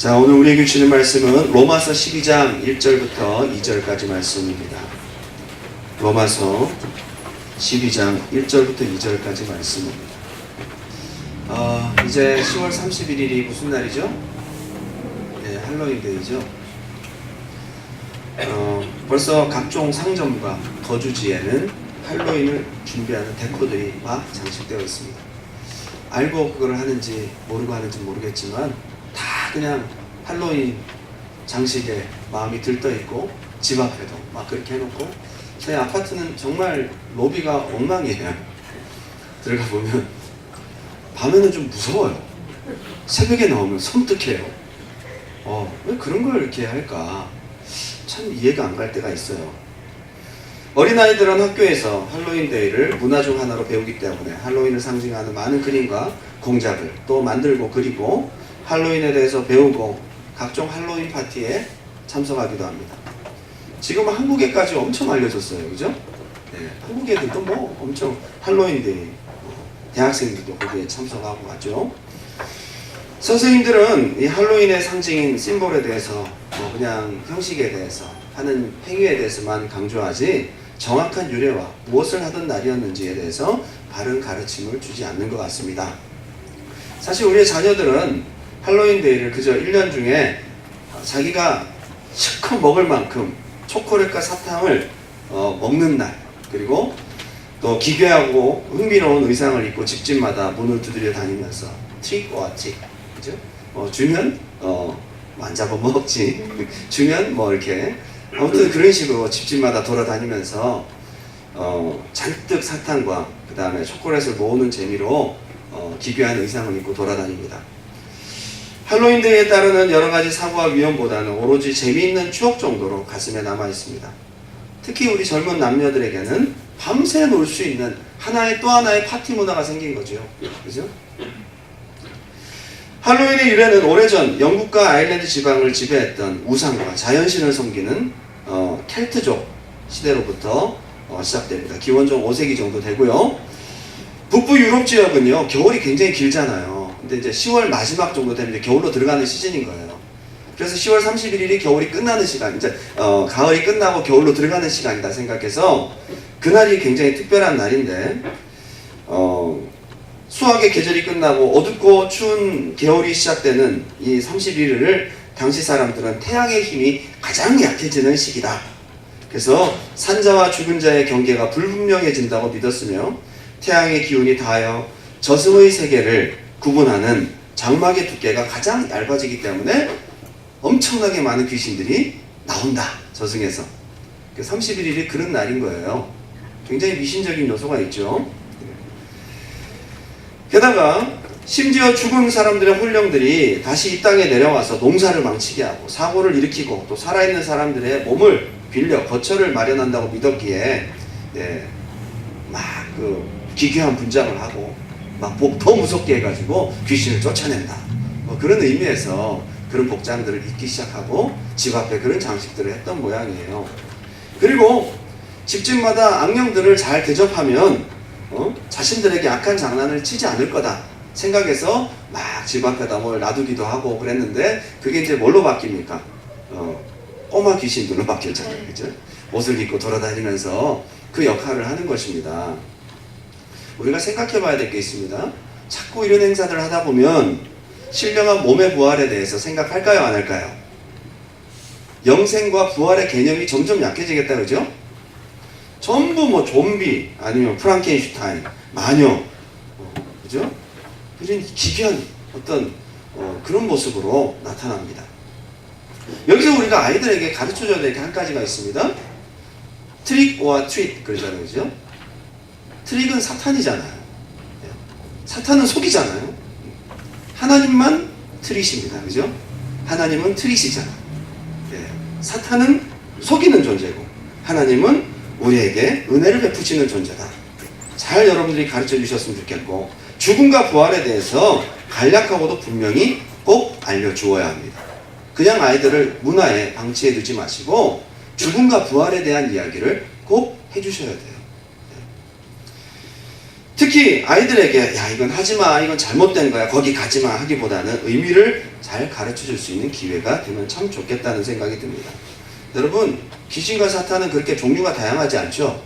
자, 오늘 우리에게 주는 말씀은 로마서 12장 1절부터 2절까지 말씀입니다. 로마서 12장 1절부터 2절까지 말씀입니다. 이제 10월 31일이 무슨 날이죠? 네, 할로윈 데이죠. 벌써 각종 상점과 거주지에는 할로윈을 준비하는 데코들이 막 장식되어 있습니다. 알고 그걸 하는지 모르고 하는지 모르겠지만 다 그냥 할로윈 장식에 마음이 들떠 있고, 집 앞에도 막 그렇게 해놓고, 저희 아파트는 정말 로비가 엉망이에요. 들어가 보면 밤에는 좀 무서워요. 새벽에 나오면 섬뜩해요. 왜 그런 걸 이렇게 할까? 참 이해가 안 갈 때가 있어요. 어린아이들은 학교에서 할로윈 데이를 문화 중 하나로 배우기 때문에 할로윈을 상징하는 많은 그림과 공작을 또 만들고 그리고 할로윈에 대해서 배우고 각종 할로윈 파티에 참석하기도 합니다. 지금은 한국에까지 엄청 알려졌어요. 그죠? 네, 한국 애들도 뭐 엄청 할로윈 데이, 대학생들도 거기에 참석하고 가죠. 선생님들은 이 할로윈의 상징인 심볼에 대해서 그냥 형식에 대해서 하는 행위에 대해서만 강조하지 정확한 유래와 무엇을 하던 날이었는지에 대해서 바른 가르침을 주지 않는 것 같습니다. 사실 우리의 자녀들은 할로윈 데이를 그저 1년 중에 자기가 실컷 먹을 만큼 초콜릿과 사탕을 먹는 날, 그리고 또 기괴하고 흥미로운 의상을 입고 집집마다 문을 두드려 다니면서 트릭 오어 트릭, 그죠? 주면 안 잡아먹지, 주면 뭐 이렇게 아무튼 그런 식으로 집집마다 돌아다니면서 잔뜩 사탕과 그 다음에 초콜릿을 모으는 재미로 기괴한 의상을 입고 돌아다닙니다. 할로윈 데이에 따르는 여러 가지 사고와 위험보다는 오로지 재미있는 추억 정도로 가슴에 남아 있습니다. 특히 우리 젊은 남녀들에게는 밤새 놀 수 있는 또 하나의 파티 문화가 생긴 거죠. 그죠? 할로윈의 유래는 오래전 영국과 아일랜드 지방을 지배했던 우상과 자연신을 섬기는 켈트족 시대로부터 시작됩니다. 기원전 5세기 정도 되고요. 북부 유럽 지역은요, 겨울이 굉장히 길잖아요. 근데 이제 10월 마지막 정도 되면 이제 겨울로 들어가는 시즌인 거예요. 그래서 10월 31일이 겨울이 끝나는 시간, 이제 가을이 끝나고 겨울로 들어가는 시간이다 생각해서 그날이 굉장히 특별한 날인데, 수학의 계절이 끝나고 어둡고 추운 겨울이 시작되는 이 31일을 당시 사람들은 태양의 힘이 가장 약해지는 시기다. 그래서 산자와 죽은 자의 경계가 불분명해진다고 믿었으며, 태양의 기운이 닿아 저승의 세계를 구분하는 장막의 두께가 가장 얇아지기 때문에 엄청나게 많은 귀신들이 나온다, 저승에서. 31일이 그런 날인 거예요. 굉장히 미신적인 요소가 있죠. 게다가 심지어 죽은 사람들의 혼령들이 다시 이 땅에 내려와서 농사를 망치게 하고 사고를 일으키고 또 살아있는 사람들의 몸을 빌려 거처를 마련한다고 믿었기에 막 기괴한 분장을 하고 막 더 무섭게 해가지고 귀신을 쫓아낸다, 그런 의미에서 그런 복장들을 입기 시작하고 집 앞에 그런 장식들을 했던 모양이에요. 그리고 집집마다 악령들을 잘 대접하면 자신들에게 악한 장난을 치지 않을 거다 생각해서 막 집 앞에다 뭘 놔두기도 하고 그랬는데, 그게 이제 뭘로 바뀝니까? 꼬마 귀신들로 바뀌었잖아요. 그죠? 옷을 입고 돌아다니면서 그 역할을 하는 것입니다. 우리가 생각해 봐야 될 게 있습니다. 자꾸 이런 행사들을 하다 보면 신령한 몸의 부활에 대해서 생각할까요, 안 할까요? 영생과 부활의 개념이 점점 약해지겠다, 그죠? 전부 뭐 좀비, 아니면 프랑켄슈타인, 마녀, 그죠? 이런 기괴한 어떤 그런 모습으로 나타납니다. 여기서 우리가 아이들에게 가르쳐줘야 될 게 한 가지가 있습니다. 트릭 오어 트릿 그러잖아요, 그죠? 트릭은 사탄이잖아요. 사탄은 속이잖아요. 하나님만 트릿입니다, 그죠? 하나님은 트릿이잖아요. 사탄은 속이는 존재고 하나님은 우리에게 은혜를 베푸시는 존재다. 잘 여러분들이 가르쳐 주셨으면 좋겠고, 죽음과 부활에 대해서 간략하고도 분명히 꼭 알려주어야 합니다. 그냥 아이들을 문화에 방치해 두지 마시고 죽음과 부활에 대한 이야기를 꼭 해주셔야 돼요. 특히 아이들에게 야 이건 하지마, 이건 잘못된 거야, 거기 가지마 하기보다는 의미를 잘 가르쳐 줄 수 있는 기회가 되면 참 좋겠다는 생각이 듭니다. 여러분, 귀신과 사탄은 그렇게 종류가 다양하지 않죠?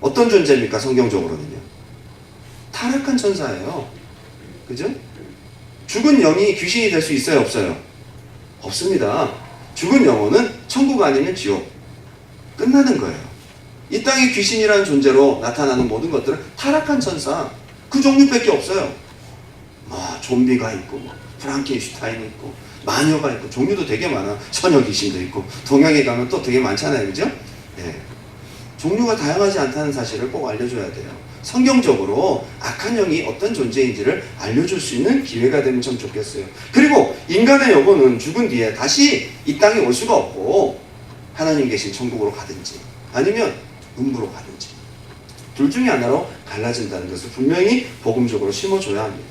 어떤 존재입니까? 성경적으로는요, 타락한 천사예요. 그죠? 죽은 영이 귀신이 될 수 있어요, 없어요? 없습니다. 죽은 영혼은 천국 아니면 지옥, 끝나는 거예요. 이 땅에 귀신이라는 존재로 나타나는 모든 것들은 타락한 천사, 그 종류밖에 없어요. 좀비가 있고, 프랑켄슈타인이 있고, 마녀가 있고, 종류도 되게 많아. 처녀 귀신도 있고, 동양에 가면 또 되게 많잖아요, 그죠? 네. 종류가 다양하지 않다는 사실을 꼭 알려줘야 돼요. 성경적으로 악한 영이 어떤 존재인지를 알려줄 수 있는 기회가 되면 참 좋겠어요. 그리고 인간의 영혼은 죽은 뒤에 다시 이 땅에 올 수가 없고, 하나님 계신 천국으로 가든지 아니면 음부로 가든지 둘 중에 하나로 갈라진다는 것을 분명히 복음적으로 심어줘야 합니다.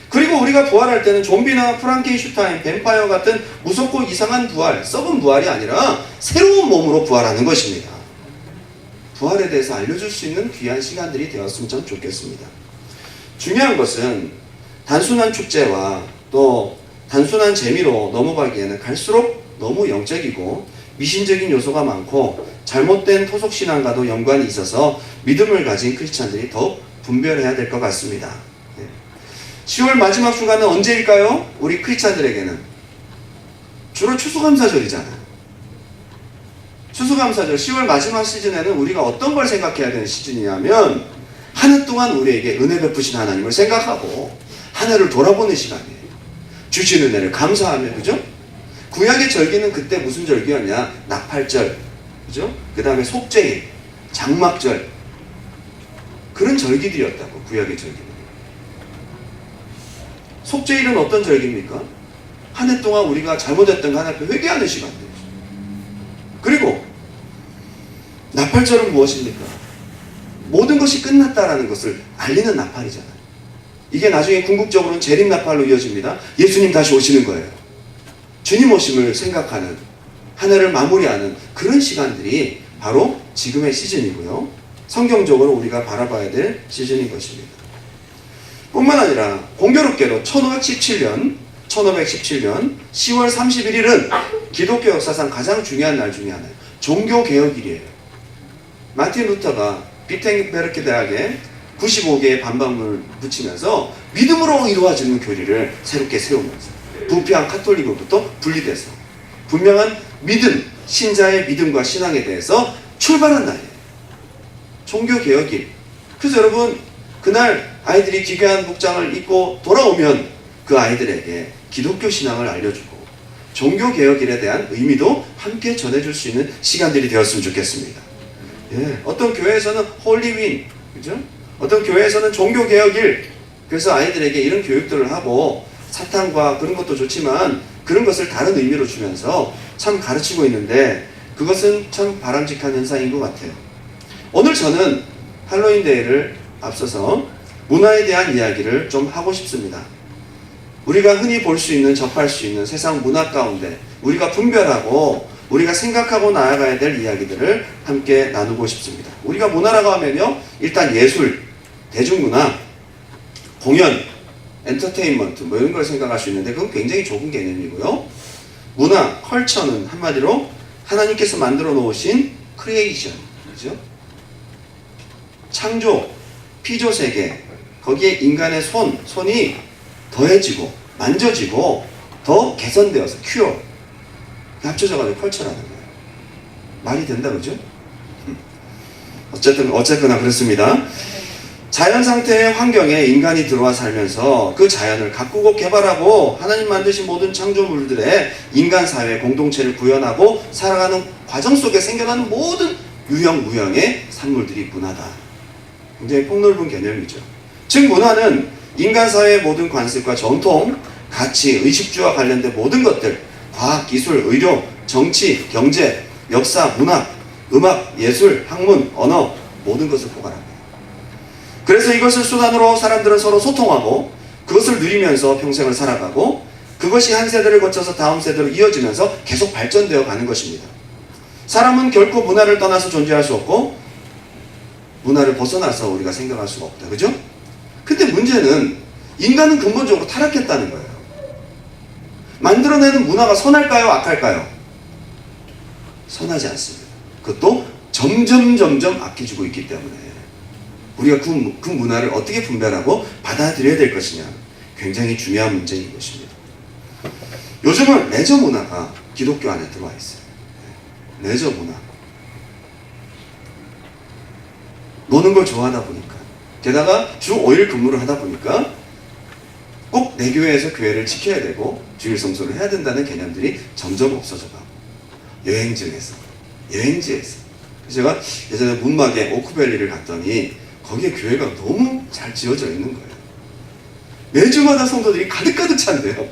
그리고 우리가 부활할 때는 좀비나 프랑켄슈타인, 뱀파이어 같은 무섭고 이상한 부활, 썩은 부활이 아니라 새로운 몸으로 부활하는 것입니다. 부활에 대해서 알려줄 수 있는 귀한 시간들이 되었으면 참 좋겠습니다. 중요한 것은 단순한 축제와 또 단순한 재미로 넘어가기에는 갈수록 너무 영적이고 미신적인 요소가 많고 잘못된 토속신앙과도 연관이 있어서 믿음을 가진 크리스찬들이 더욱 분별해야 될 것 같습니다. 10월 마지막 주간은 언제일까요? 우리 크리스찬들에게는 주로 추수감사절이잖아요. 추수감사절 10월 마지막 시즌에는 우리가 어떤 걸 생각해야 되는 시즌이냐면 한 해 동안 우리에게 은혜 베푸신 하나님을 생각하고 한 해를 돌아보는 시간이에요. 주신 은혜를 감사하며, 그죠? 구약의 절기는 그때 무슨 절기였냐? 나팔절, 그죠? 그 다음에 속죄일, 장막절, 그런 절기들이었다고. 구약의 절기는. 속죄일은 어떤 절기입니까? 한 해 동안 우리가 잘못했던 거 하나 앞에 회개하는 시간들. 그리고 나팔절은 무엇입니까? 모든 것이 끝났다라는 것을 알리는 나팔이잖아요. 이게 나중에 궁극적으로는 재림나팔로 이어집니다. 예수님 다시 오시는 거예요. 주님 오심을 생각하는, 한 해를 마무리하는 그런 시간들이 바로 지금의 시즌이고요. 성경적으로 우리가 바라봐야 될 시즌인 것입니다. 뿐만 아니라 공교롭게도 1517년 10월 31일은 기독교 역사상 가장 중요한 날 중에 하나예요. 종교개혁일이에요. 마틴 루터가 비텐베르크 대학에 95개의 반박문을 붙이면서 믿음으로 이루어지는 교리를 새롭게 세우면서 부패한 카톨릭으로부터 분리돼서 분명한 믿음, 신자의 믿음과 신앙에 대해서 출발한 날이에요. 종교개혁일. 그래서 여러분, 그날 아이들이 기괴한 복장을 입고 돌아오면 그 아이들에게 기독교 신앙을 알려주고 종교개혁일에 대한 의미도 함께 전해줄 수 있는 시간들이 되었으면 좋겠습니다. 예, 어떤 교회에서는 홀리윈, 그죠? 어떤 교회에서는 종교개혁일, 그래서 아이들에게 이런 교육들을 하고 사탕과 그런 것도 좋지만 그런 것을 다른 의미로 주면서 참 가르치고 있는데 그것은 참 바람직한 현상인 것 같아요. 오늘 저는 할로윈 데이를 앞서서 문화에 대한 이야기를 좀 하고 싶습니다. 우리가 흔히 볼 수 있는, 접할 수 있는 세상 문화 가운데 우리가 분별하고 우리가 생각하고 나아가야 될 이야기들을 함께 나누고 싶습니다. 우리가 문화라고 하면요, 일단 예술, 대중문화, 공연, 엔터테인먼트 뭐 이런 걸 생각할 수 있는데 그건 굉장히 좁은 개념이고요. 문화, 컬처는 한마디로 하나님께서 만들어 놓으신 크리에이션, 그죠? 창조, 피조 세계, 거기에 인간의 손이 더해지고 만져지고 더 개선되어서 큐어, 합쳐져가지고 컬처라는 거예요. 말이 된다, 그죠? 어쨌거나 그렇습니다. 자연 상태의 환경에 인간이 들어와 살면서 그 자연을 가꾸고 개발하고 하나님 만드신 모든 창조물들의 인간 사회 공동체를 구현하고 살아가는 과정 속에 생겨나는 모든 유형무형의 산물들이 문화다. 굉장히 폭넓은 개념이죠. 즉 문화는 인간 사회의 모든 관습과 전통, 가치, 의식주와 관련된 모든 것들, 과학, 기술, 의료, 정치, 경제, 역사, 문학, 음악, 예술, 학문, 언어, 모든 것을 포괄합니다. 그래서 이것을 수단으로 사람들은 서로 소통하고 그것을 누리면서 평생을 살아가고 그것이 한 세대를 거쳐서 다음 세대로 이어지면서 계속 발전되어 가는 것입니다. 사람은 결코 문화를 떠나서 존재할 수 없고 문화를 벗어나서 우리가 생각할 수가 없다. 그죠? 근데 문제는 인간은 근본적으로 타락했다는 거예요. 만들어내는 문화가 선할까요? 악할까요? 선하지 않습니다. 그것도 점점 악해지고 있기 때문에 우리가 그 문화를 어떻게 분별하고 받아들여야 될 것이냐, 굉장히 중요한 문제인 것입니다. 요즘은 레저 문화가 기독교 안에 들어와 있어요. 레저 문화. 노는 걸 좋아하다 보니까, 게다가 주 5일 근무를 하다 보니까 꼭 내 교회에서 교회를 지켜야 되고 주일 성수를 해야 된다는 개념들이 점점 없어져 가고, 여행지에서 그래서 제가 예전에 문막에 오크밸리를 갔더니 거기에 교회가 너무 잘 지어져 있는 거예요. 매주마다 성도들이 가득 찬대요.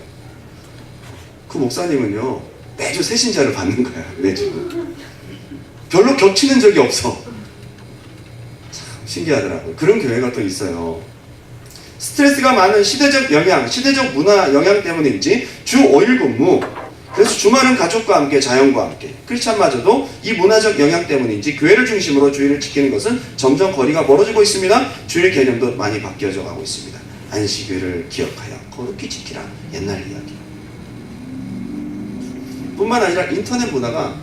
그 목사님은요, 매주 새신자를 받는 거야. 매주 별로 겹치는 적이 없어. 참 신기하더라고요. 그런 교회가 또 있어요. 스트레스가 많은 시대적 영향, 시대적 문화 영향 때문인지 주 5일 근무, 그래서 주말은 가족과 함께, 자연과 함께, 크리스찬마저도 이 문화적 영향 때문인지 교회를 중심으로 주일을 지키는 것은 점점 거리가 멀어지고 있습니다. 주일 개념도 많이 바뀌어져 가고 있습니다. 안식일을 기억하여 거룩히 지키라. 옛날 이야기. 뿐만 아니라 인터넷 문화가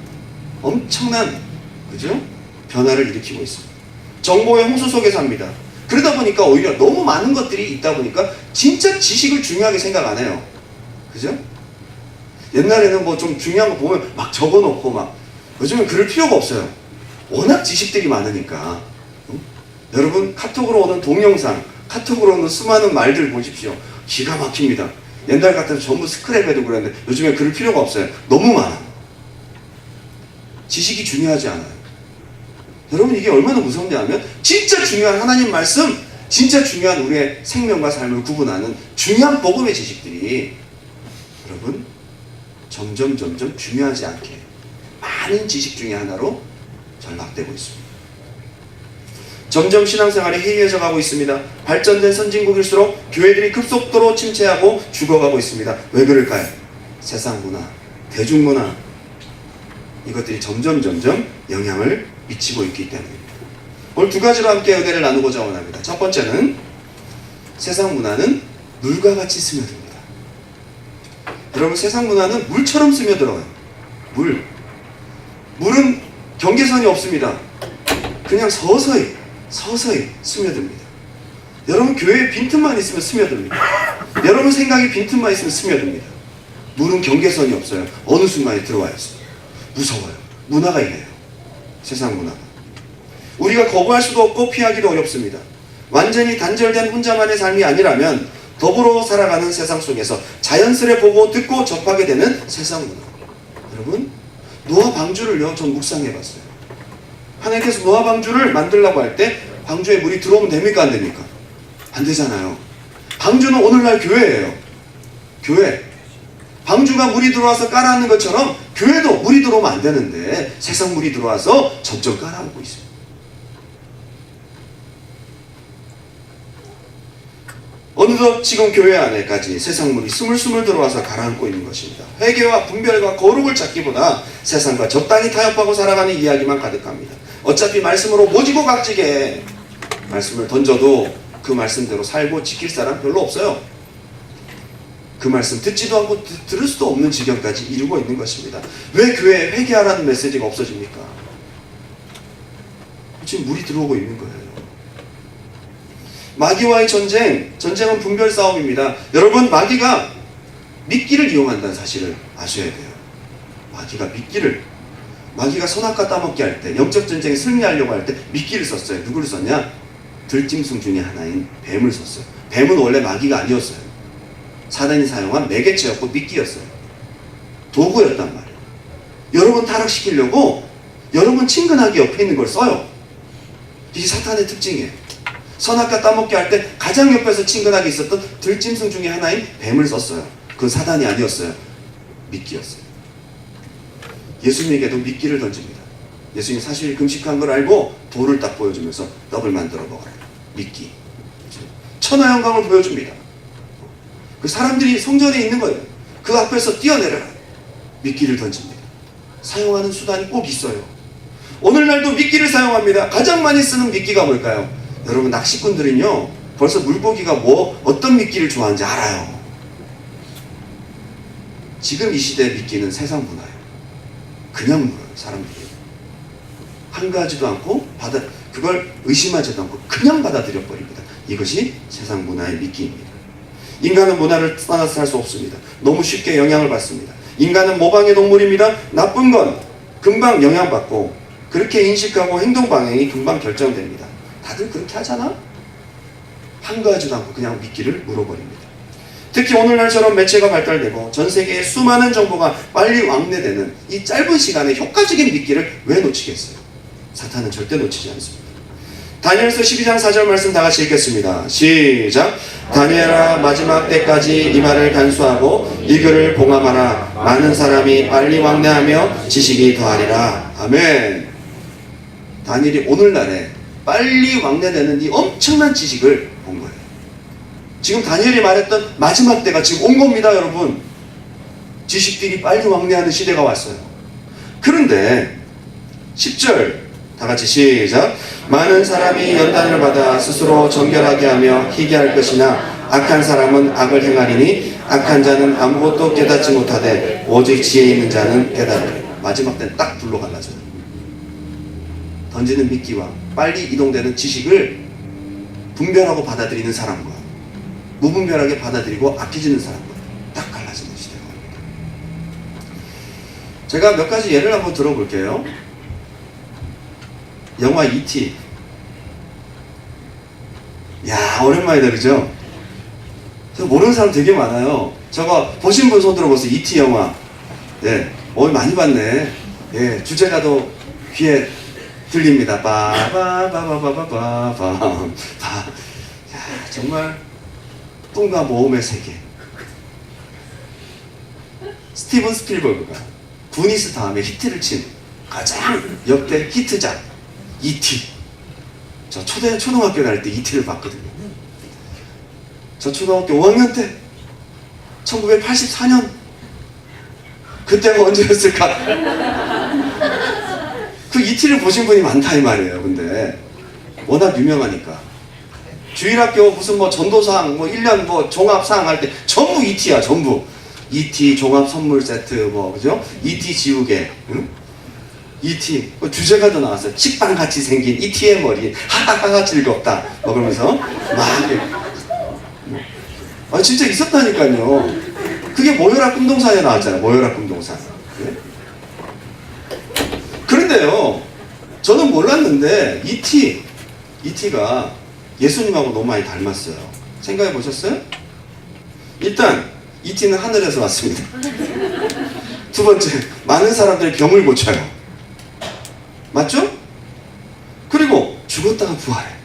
엄청난, 그죠? 변화를 일으키고 있습니다. 정보의 홍수 속에 삽니다. 그러다 보니까 오히려 너무 많은 것들이 있다 보니까 진짜 지식을 중요하게 생각 안 해요. 그죠? 옛날에는 뭐 좀 중요한 거 보면 막 적어놓고 막, 요즘은 그럴 필요가 없어요. 워낙 지식들이 많으니까. 여러분 카톡으로 오는 동영상, 카톡으로 오는 수많은 말들 보십시오. 기가 막힙니다. 옛날 같아서 전부 스크랩해도 그랬는데 요즘에 그럴 필요가 없어요. 너무 많아. 지식이 중요하지 않아요. 여러분 이게 얼마나 무섭냐면, 진짜 중요한 하나님 말씀, 진짜 중요한 우리의 생명과 삶을 구분하는 중요한 복음의 지식들이 여러분 점점 중요하지 않게 많은 지식 중에 하나로 전락되고 있습니다. 점점 신앙생활이 해이해져 가고 있습니다. 발전된 선진국일수록 교회들이 급속도로 침체하고 죽어가고 있습니다. 왜 그럴까요? 세상 문화, 대중문화, 이것들이 점점 영향을 미치고 있기 때문입니다. 오늘 두 가지로 함께 은혜를 나누고자 원합니다. 첫 번째는 세상 문화는 물과 같이 스며듭니다. 여러분 세상 문화는 물처럼 스며들어요. 물은 경계선이 없습니다. 그냥 서서히 스며듭니다. 여러분 교회에 빈틈만 있으면 스며듭니다. 여러분 생각이 빈틈만 있으면 스며듭니다. 물은 경계선이 없어요. 어느 순간에 들어와 있어요. 무서워요. 문화가 이래요. 세상 문화가. 우리가 거부할 수도 없고 피하기도 어렵습니다. 완전히 단절된 혼자만의 삶이 아니라면 더불어 살아가는 세상 속에서 자연스레 보고 듣고 접하게 되는 세상 문화. 여러분 노아 방주를요, 전 묵상해봤어요. 하나님께서 노아 방주를 만들려고 할 때 방주에 물이 들어오면 됩니까 안 됩니까? 안 되잖아요. 방주는 오늘날 교회예요. 교회. 방주가 물이 들어와서 깔아앉는 것처럼 교회도 물이 들어오면 안 되는데 세상 물이 들어와서 점점 깔아앉고 있습니다. 어느덧 지금 교회 안에까지 세상 물이 스물스물 들어와서 가라앉고 있는 것입니다. 회개와 분별과 거룩을 찾기보다 세상과 적당히 타협하고 살아가는 이야기만 가득합니다. 어차피 말씀으로 모지고 각지게 말씀을 던져도 그 말씀대로 살고 지킬 사람 별로 없어요. 그 말씀 듣지도 않고 들을 수도 없는 지경까지 이루고 있는 것입니다. 왜 교회에 회개하라는 메시지가 없어집니까? 지금 물이 들어오고 있는 거예요. 마귀와의 전쟁은 분별 싸움입니다. 여러분 마귀가 미끼를 이용한다는 사실을 아셔야 돼요. 마귀가 선악과 따먹기 할 때, 영적 전쟁에 승리하려고 할 때 미끼를 썼어요. 누구를 썼냐? 들짐승 중에 하나인 뱀을 썼어요. 뱀은 원래 마귀가 아니었어요. 사단이 사용한 매개체였고 미끼였어요. 도구였단 말이에요. 여러분 타락시키려고 여러분 친근하게 옆에 있는 걸 써요. 이게 사탄의 특징이에요. 선악과 따먹기 할 때 가장 옆에서 친근하게 있었던 들짐승 중에 하나인 뱀을 썼어요. 그건 사단이 아니었어요. 미끼였어요. 예수님에게도 미끼를 던집니다. 예수님 40일 금식한 걸 알고 돌을 딱 보여주면서 떡을 만들어 먹어라. 미끼. 천하 영광을 보여줍니다. 그 사람들이 성전에 있는 거예요. 그 앞에서 뛰어내려라. 미끼를 던집니다. 사용하는 수단이 꼭 있어요. 오늘날도 미끼를 사용합니다. 가장 많이 쓰는 미끼가 뭘까요? 여러분, 낚시꾼들은요 벌써 물고기가 어떤 미끼를 좋아하는지 알아요. 지금 이 시대의 미끼는 세상 문화예요. 그냥 물어요. 사람들이 한가하지도 않고 그걸 의심하지도 않고 그냥 받아들여 버립니다. 이것이 세상 문화의 미끼입니다. 인간은 문화를 떠나서 살 수 없습니다. 너무 쉽게 영향을 받습니다. 인간은 모방의 동물입니다. 나쁜 건 금방 영향받고 그렇게 인식하고 행동 방향이 금방 결정됩니다. 다들 그렇게 하잖아? 한가하지도 않고 그냥 미끼를 물어버립니다. 특히 오늘날처럼 매체가 발달되고 전 세계에 수많은 정보가 빨리 왕래되는 이 짧은 시간에 효과적인 미끼를 왜 놓치겠어요? 사탄은 절대 놓치지 않습니다. 다니엘서 12장 4절 말씀 다 같이 읽겠습니다. 시작. 다니엘아, 마지막 때까지 이 말을 간수하고 이 글을 봉함하라. 많은 사람이 빨리 왕래하며 지식이 더하리라. 아멘. 다니엘이 오늘날에 빨리 왕래되는 이 엄청난 지식을 본 거예요. 지금 다니엘이 말했던 마지막 때가 지금 온 겁니다, 여러분. 지식들이 빨리 왕래하는 시대가 왔어요. 그런데 10절 다 같이 시작. 많은 사람이 연단을 받아 스스로 정결하게 하며 희귀할 것이나 악한 사람은 악을 행하리니 악한 자는 아무것도 깨닫지 못하되 오직 지혜 있는 자는 깨달으리. 마지막 때는 딱 둘로 갈라져요. 던지는 미끼와 빨리 이동되는 지식을 분별하고 받아들이는 사람과 무분별하게 받아들이고 아끼지는 사람과 딱 갈라지는 시대가 옵니다. 제가 몇 가지 예를 한번 들어볼게요. 영화 E.T. 야, 오랜만이다, 그죠? 모르는 사람 되게 많아요. 저거 보신 분 손 들어보세요. E.T. 영화. 예, 많이 봤네. 예, 주제가도 귀에 들립니다. 빠바바바바바바바. 야, 정말 꿈과 모험의 세계. 스티븐 스필버그가 구니스 다음에 히트를 친 가장 역대 히트작 E.T. 저 초등학교 다닐 때 E.T.를 봤거든요. 저 초등학교 5학년 때 1984년 그때가 언제였을까? 그 E.T.를 보신 분이 많다 이 말이에요. 근데 워낙 유명하니까 주일학교 무슨 전도상 1년 종합상 할 때 전부 E.T.야. 전부 E.T. 종합 선물 세트 그죠? E.T. 지우개, 응? E.T. 주제가도 나왔어요. 식빵같이 생긴 E.T의 머리. 하하하하 즐겁다. 그러면서 막 진짜 있었다니까요. 그게 모여라 꿈동산에 나왔잖아요. 모여라 꿈동산. 네? 그런데요, 저는 몰랐는데 E.T가 예수님하고 너무 많이 닮았어요. 생각해 보셨어요? 일단 E.T는 하늘에서 왔습니다. 두 번째, 많은 사람들의 병을 고쳐요. 맞죠? 그리고 죽었다가 부활해.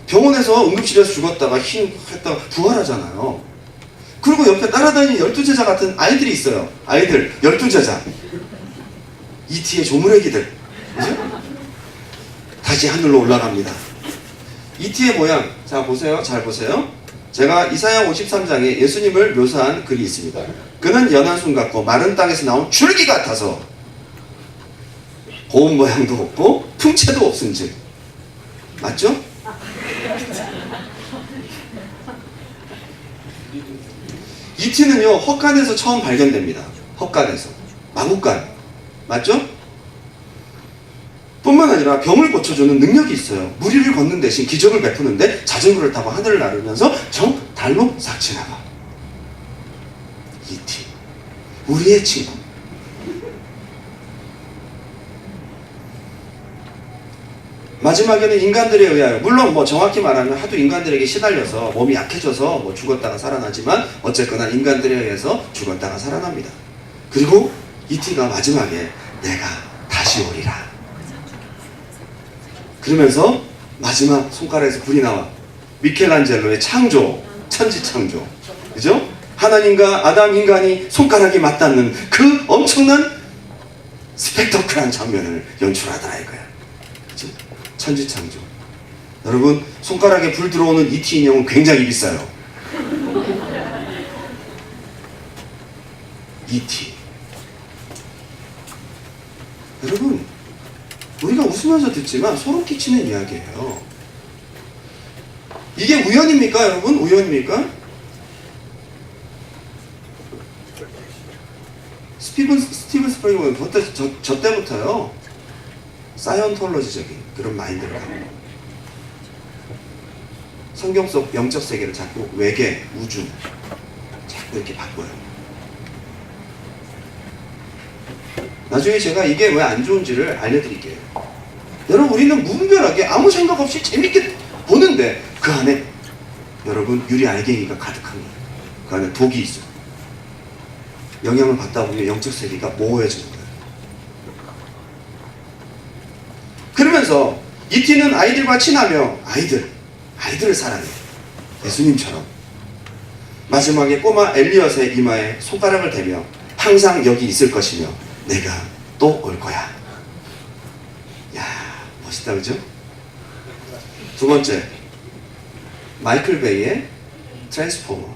병원에서 응급실에서 죽었다가 했다가 부활하잖아요. 그리고 옆에 따라다니는 12제자 같은 아이들이 있어요. 아이들 12제자. E.T의 조물애기들. 그죠? 다시 하늘로 올라갑니다. E.T의 모양, 자 보세요. 잘 보세요. 제가 이사야 53장에 예수님을 묘사한 글이 있습니다. 그는 연한 순 같고 마른 땅에서 나온 줄기 같아서 고운 모양도 없고 풍채도 없은즉. 맞죠? E.T는요 헛간에서 처음 발견됩니다. 헛간에서. 마구간. 맞죠? 뿐만 아니라 병을 고쳐주는 능력이 있어요. 무리를 걷는 대신 기적을 베푸는데 자전거를 타고 하늘을 나르면서 달로 싹 지나가. E.T. 우리의 친구. 마지막에는 인간들에 의하여, 물론 정확히 말하면 하도 인간들에게 시달려서 몸이 약해져서 죽었다가 살아나지만 어쨌거나 인간들에 의해서 죽었다가 살아납니다. 그리고 E.T가 마지막에 내가 다시 오리라. 그러면서 마지막 손가락에서 불이 나와. 미켈란젤로의 창조, 천지창조. 그죠? 하나님과 아담 인간이 손가락이 맞닿는 그 엄청난 스펙터클한 장면을 연출하더라 이거야. 그죠? 천지창조. 여러분, 손가락에 불 들어오는 E.T. 인형은 굉장히 비싸요. E.T. 여러분, 우리가 웃으면서 듣지만 소름 끼치는 이야기예요. 이게 우연입니까, 여러분? 우연입니까? 스티븐 스프링은 저 때부터요, 사이언톨로지적인 그런 마인드를 갖고 성경 속 영적 세계를 자꾸 외계, 우주 자꾸 이렇게 바꿔요. 나중에 제가 이게 왜 안 좋은지를 알려드릴게요. 여러분, 우리는 무분별하게 아무 생각 없이 재밌게 보는데 그 안에 여러분 유리 알갱이가 가득한 거예요. 그 안에 독이 있어요. 영향을 받다 보면 영적 세계가 모호해지는 거예요. 그러면서 이티는 아이들과 친하며 아이들을 사랑해요. 예수님처럼. 마지막에 꼬마 엘리엇의 이마에 손가락을 대며 항상 여기 있을 것이며 내가 또 올 거야. 야, 멋있다, 그죠? 두 번째, 마이클 베이의 트랜스포머.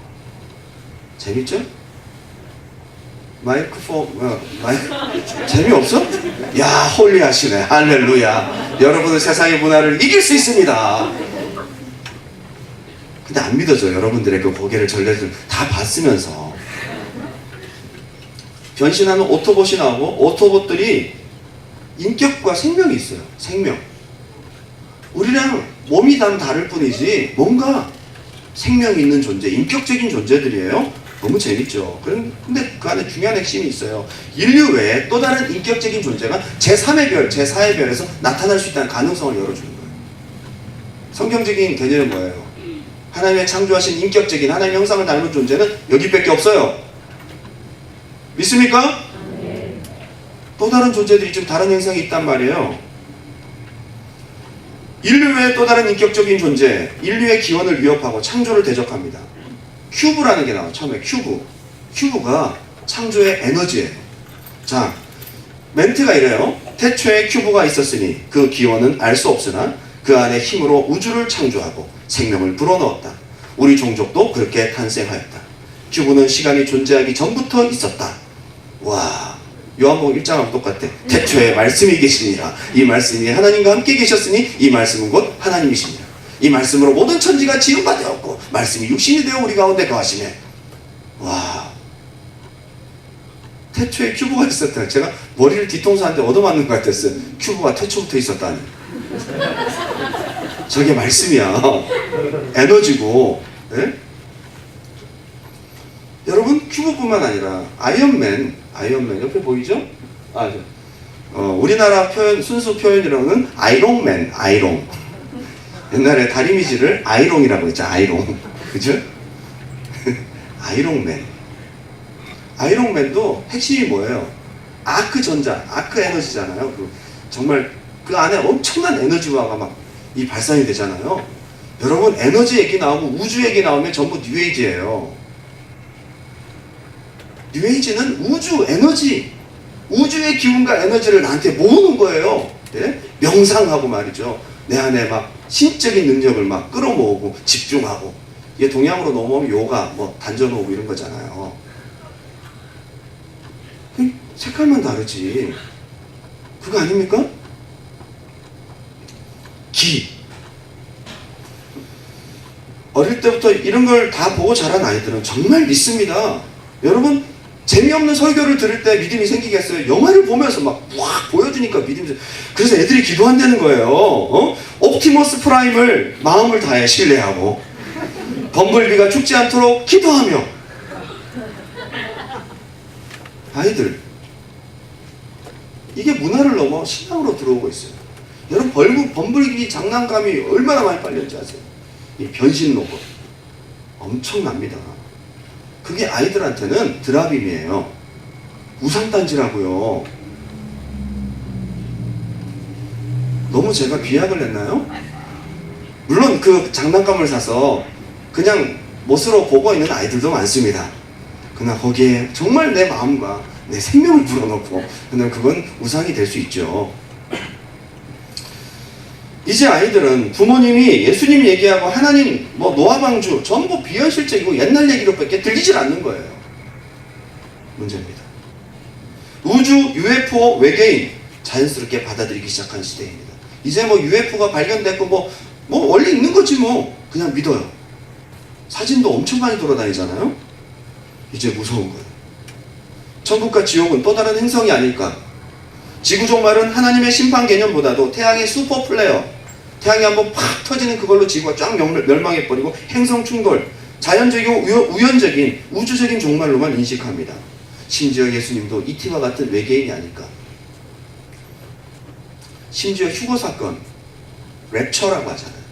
재밌죠? 재미없어? 야, 홀리하시네. 할렐루야. 여러분은 세상의 문화를 이길 수 있습니다. 근데 안 믿어져. 여러분들의 그 고개를 절레들 다 봤으면서. 변신하는 오토봇이 나오고, 오토봇들이 인격과 생명이 있어요. 생명. 우리랑 몸이 다를 뿐이지 뭔가 생명이 있는 존재, 인격적인 존재들이에요. 너무 재밌죠. 근데 그 안에 중요한 핵심이 있어요. 인류 외에 또 다른 인격적인 존재가 제3의 별, 제4의 별에서 나타날 수 있다는 가능성을 열어주는 거예요. 성경적인 개념은 뭐예요? 하나님의 창조하신 인격적인 하나님의 형상을 닮은 존재는 여기밖에 없어요. 믿습니까? 네. 또 다른 존재들이 좀 다른 형상이 있단 말이에요. 인류 외에 또 다른 인격적인 존재, 인류의 기원을 위협하고 창조를 대적합니다. 큐브라는 게 나와요. 처음에 큐브가 창조의 에너지예요. 자, 멘트가 이래요. 태초에 큐브가 있었으니 그 기원은 알 수 없으나 그 안의 힘으로 우주를 창조하고 생명을 불어넣었다. 우리 종족도 그렇게 탄생하였다. 큐브는 시간이 존재하기 전부터 있었다. 와, 요한복음 1장하고 똑같아. 태초에 말씀이 계시니라. 이 말씀이 하나님과 함께 계셨으니 이 말씀은 곧 하나님이시니라. 이 말씀으로 모든 천지가 지음바 되었고 말씀이 육신이 되어 우리 가운데 거하시네. 와, 태초에 큐브가 있었다. 제가 머리를 뒤통수 한 대 얻어맞는 것 같았어요. 큐브가 태초부터 있었다니. 저게 말씀이야. 에너지고. 네? 여러분, 큐브뿐만 아니라 아이언맨 옆에 보이죠? 우리나라 순수 표현으로는 아이롱맨, 아이롱. 옛날에 다리미질을 아이롱이라고 했죠. 아이롱. 그죠? 아이롱맨. 아이롱맨도 핵심이 뭐예요? 아크 에너지잖아요. 정말 그 안에 엄청난 에너지화가 막 이 발산이 되잖아요. 여러분, 에너지 얘기 나오고 우주 얘기 나오면 전부 뉴에이지예요. 뉴에이지는 우주 에너지, 우주의 기운과 에너지를 나한테 모으는 거예요. 네? 명상하고 말이죠. 내 안에 막 신적인 능력을 막 끌어모으고 집중하고. 이게 동양으로 넘어오면 요가, 단전호흡 이런 거잖아요. 색깔만 다르지. 그거 아닙니까? 기. 어릴 때부터 이런 걸 다 보고 자란 아이들은 정말 믿습니다. 여러분, 재미없는 설교를 들을 때 믿음이 생기겠어요? 영화를 보면서 막 확 보여주니까 믿음이. 그래서 애들이 기도한다는 거예요. 옵티머스 프라임을 마음을 다해 신뢰하고 범블비가 죽지 않도록 기도하며. 아이들, 이게 문화를 넘어 신앙으로 들어오고 있어요. 여러분, 범블비 장난감이 얼마나 많이 팔렸는지 아세요? 이 변신 로봇 엄청납니다. 그게 아이들한테는 드라빔이에요. 우상단지라고요. 너무 제가 비약을 했나요? 물론 그 장난감을 사서 그냥 못으로 보고 있는 아이들도 많습니다. 그러나 거기에 정말 내 마음과 내 생명을 불어넣고, 그냥 그건 우상이 될 수 있죠. 이제 아이들은 부모님이 예수님 얘기하고 하나님, 노아방주 전부 비현실적이고 옛날 얘기로밖에 들리질 않는 거예요. 문제입니다. 우주, UFO, 외계인, 자, 자연스럽게 받아들이기 시작한 시대입니다. 이제 뭐 UFO가 발견됐고 뭐 원래 있는 거지 뭐 그냥 믿어요. 사진도 엄청 많이 돌아다니잖아요. 이제 무서운 거예요. 천국과 지옥은 또 다른 행성이 아닐까. 지구 종말은 하나님의 심판 개념보다도 태양의 슈퍼 플레어, 태양이 한번 팍 터지는 그걸로 지구가 쫙 멸망해버리고 행성 충돌, 자연적이고 우연적인 우주적인 종말로만 인식합니다. 심지어 예수님도 이티와 같은 외계인이 아닐까. 심지어 휴거 사건, 랩처라고 하잖아요.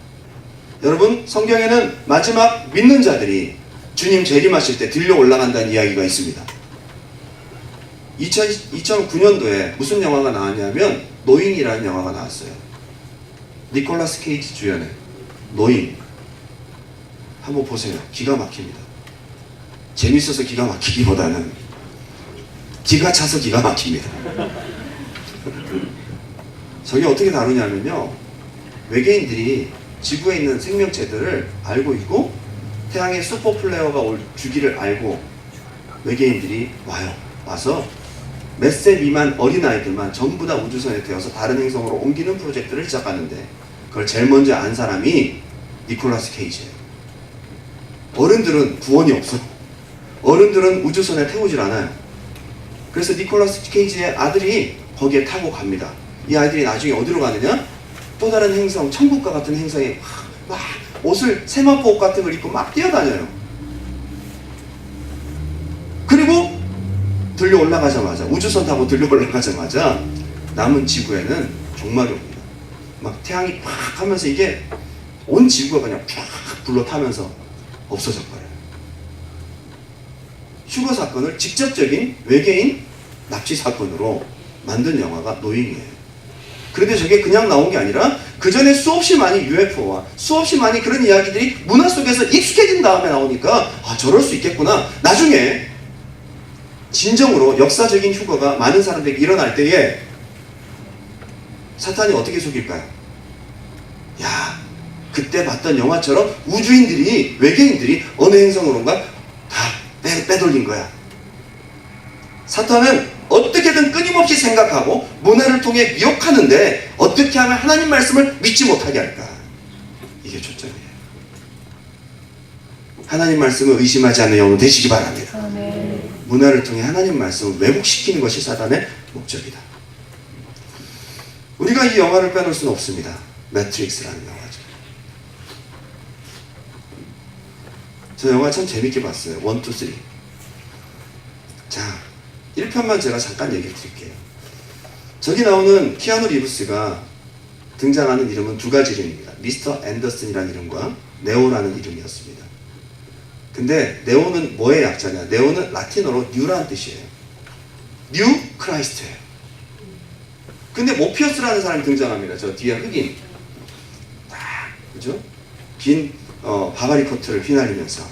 여러분, 성경에는 마지막 믿는 자들이 주님 재림하실 때 들려 올라간다는 이야기가 있습니다. 2009년도에 무슨 영화가 나왔냐면 노잉이라는 영화가 나왔어요. 니콜라스 케이지 주연의 노잉. 한번 보세요. 기가 막힙니다. 재밌어서 기가 막히기보다는 기가 차서 기가 막힙니다. 저게 어떻게 다루냐면요, 외계인들이 지구에 있는 생명체들을 알고 있고 태양의 슈퍼플레어가 올 주기를 알고 외계인들이 와서 몇 세 미만 어린아이들만 전부 다 우주선에 태워서 다른 행성으로 옮기는 프로젝트를 시작하는데 그걸 제일 먼저 안 사람이 니콜라스 케이지예요. 어른들은 구원이 없어. 어른들은 우주선에 태우질 않아요. 그래서 니콜라스 케이지의 아들이 거기에 타고 갑니다. 이 아이들이 나중에 어디로 가느냐? 또 다른 행성, 천국과 같은 행성에 막 옷을 세마포 옷 같은 걸 입고 막 뛰어다녀요. 그리고 들려 올라가자마자, 우주선 타고 들려 올라가자마자 남은 지구에는 종말이 옵니다. 막 태양이 팍 하면서 이게 온 지구가 그냥 팍 불러 타면서 없어져 버려요. 휴거 사건을 직접적인 외계인 납치 사건으로 만든 영화가 노잉이에요. 그런데 저게 그냥 나온 게 아니라 그 전에 수없이 많이 UFO와 수없이 많이 그런 이야기들이 문화 속에서 익숙해진 다음에 나오니까 저럴 수 있겠구나. 나중에 진정으로 역사적인 휴거가 많은 사람들에게 일어날 때에 사탄이 어떻게 속일까요? 야, 그때 봤던 영화처럼 우주인들이, 외계인들이 어느 행성으로인가 다 빼돌린 거야. 사탄은 어떻게든 끊임없이 생각하고 문화를 통해 미혹하는데 어떻게 하면 하나님 말씀을 믿지 못하게 할까? 이게 초점이에요. 하나님 말씀을 의심하지 않는 영혼 되시기 바랍니다. 문화를 통해 하나님 말씀을 왜곡시키는 것이 사단의 목적이다. 우리가 이 영화를 빼놓을 수는 없습니다. 매트릭스라는 영화죠. 저 영화 참 재밌게 봤어요. 1, 2, 3. 자, 1편만 제가 잠깐 얘기를 드릴게요. 저기 나오는 키아누 리브스가 등장하는 이름은 두 가지 이름입니다. 미스터 앤더슨이라는 이름과 네오라는 이름이었습니다. 근데 네오는 뭐의 약자냐? 네오는 라틴어로 뉴라는 뜻이에요. 뉴 크라이스트예요. 근데 모피어스라는 사람이 등장합니다. 저 뒤에 흑인. 그죠? 긴 바바리 코트를 휘날리면서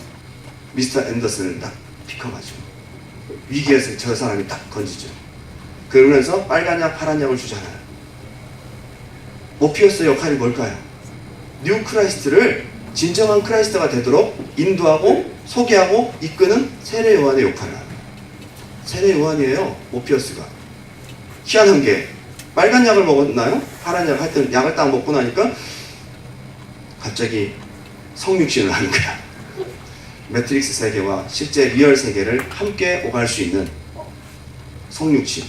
미스터 앤더슨을 딱 픽업하죠. 위기에서 저 사람이 딱 건지죠. 그러면서 빨간 약, 파란 약을 주잖아요. 모피어스의 역할이 뭘까요? 뉴 크라이스트를 진정한 크라이스트가 되도록 인도하고 소개하고 이끄는 세례 요한의 역할을 합니다. 세례 요한이에요. 모피어스가. 희한한 게 빨간 약을 먹었나요? 파란 약, 하여튼 약을 딱 먹고 나니까 갑자기 성육신을 하는 거야. 매트릭스 세계와 실제 리얼 세계를 함께 오갈 수 있는 성육신,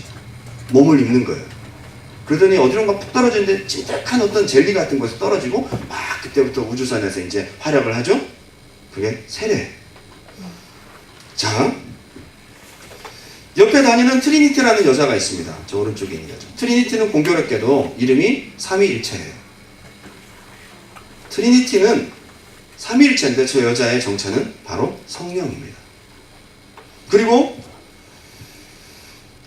몸을 입는 거예요. 그러더니 어디론가 푹 떨어졌는데 찐득한 어떤 젤리 같은 곳에 떨어지고 막 그때부터 우주선에서 이제 활약을 하죠. 그게 세례. 자, 옆에 다니는 트리니티라는 여자가 있습니다. 저 오른쪽에 있는 여자. 트리니티는 공교롭게도 이름이 삼위일체예요. 트리니티는 삼위일체인데 저 여자의 정체는 바로 성령입니다. 그리고